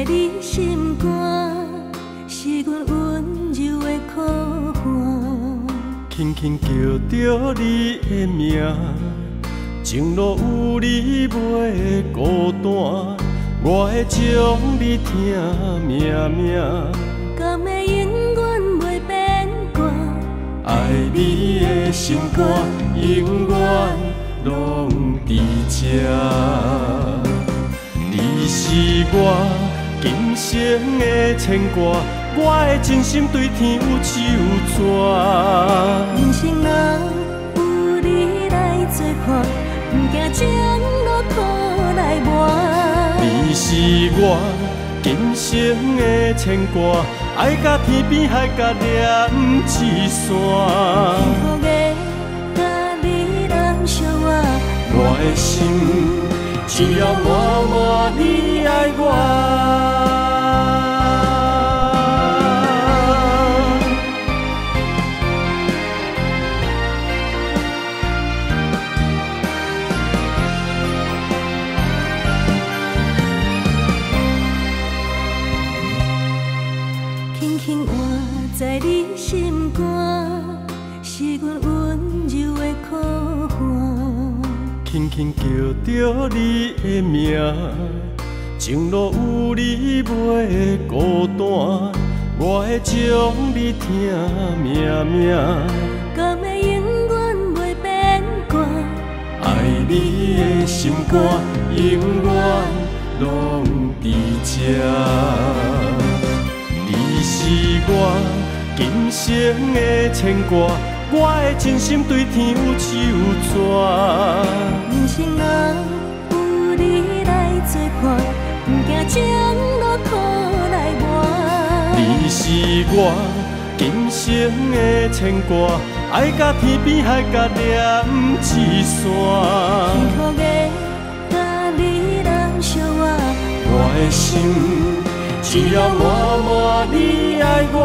你心肝，是阮温柔的苦喊。轻轻叫着你的名，情路有你袂孤单，我会将你听命命。甘会永远袂变卦，爱你的心肝永远拢伫这。你是我今生的牵挂，我的真心对天有手纸。人生若有你来作伴，不惊将路苦来磨。你是我今生的牵挂，爱甲天边海角连一线。幸福的甲你人相爱，我的心只要默默你爱我。轻轻活在你心肝，是阮温柔的苦喊。轻轻叫着你的名，情路有你袂孤单，我会将你听命命。甘会永远袂变卦，爱你的心肝永远拢伫这。你是我今生的牵挂，我的真心对天有手纸。人生若有你来作伴，不惊将路苦来磨。你是我今生的牵挂，爱甲天边海角连一线。幸福的甲你人相爱，我的心只要默默你爱我。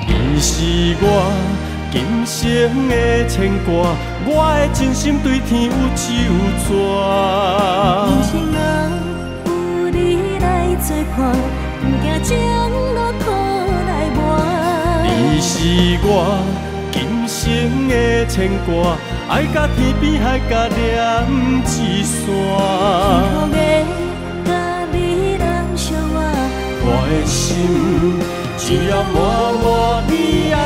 你是我今生的牵挂，我的真心对天有手纸。人生若有你来作伴，不惊将路苦来磨。你是我今生的牵挂，爱甲天边海角连一线。幸福的甲你人相爱，我的心只要默默你爱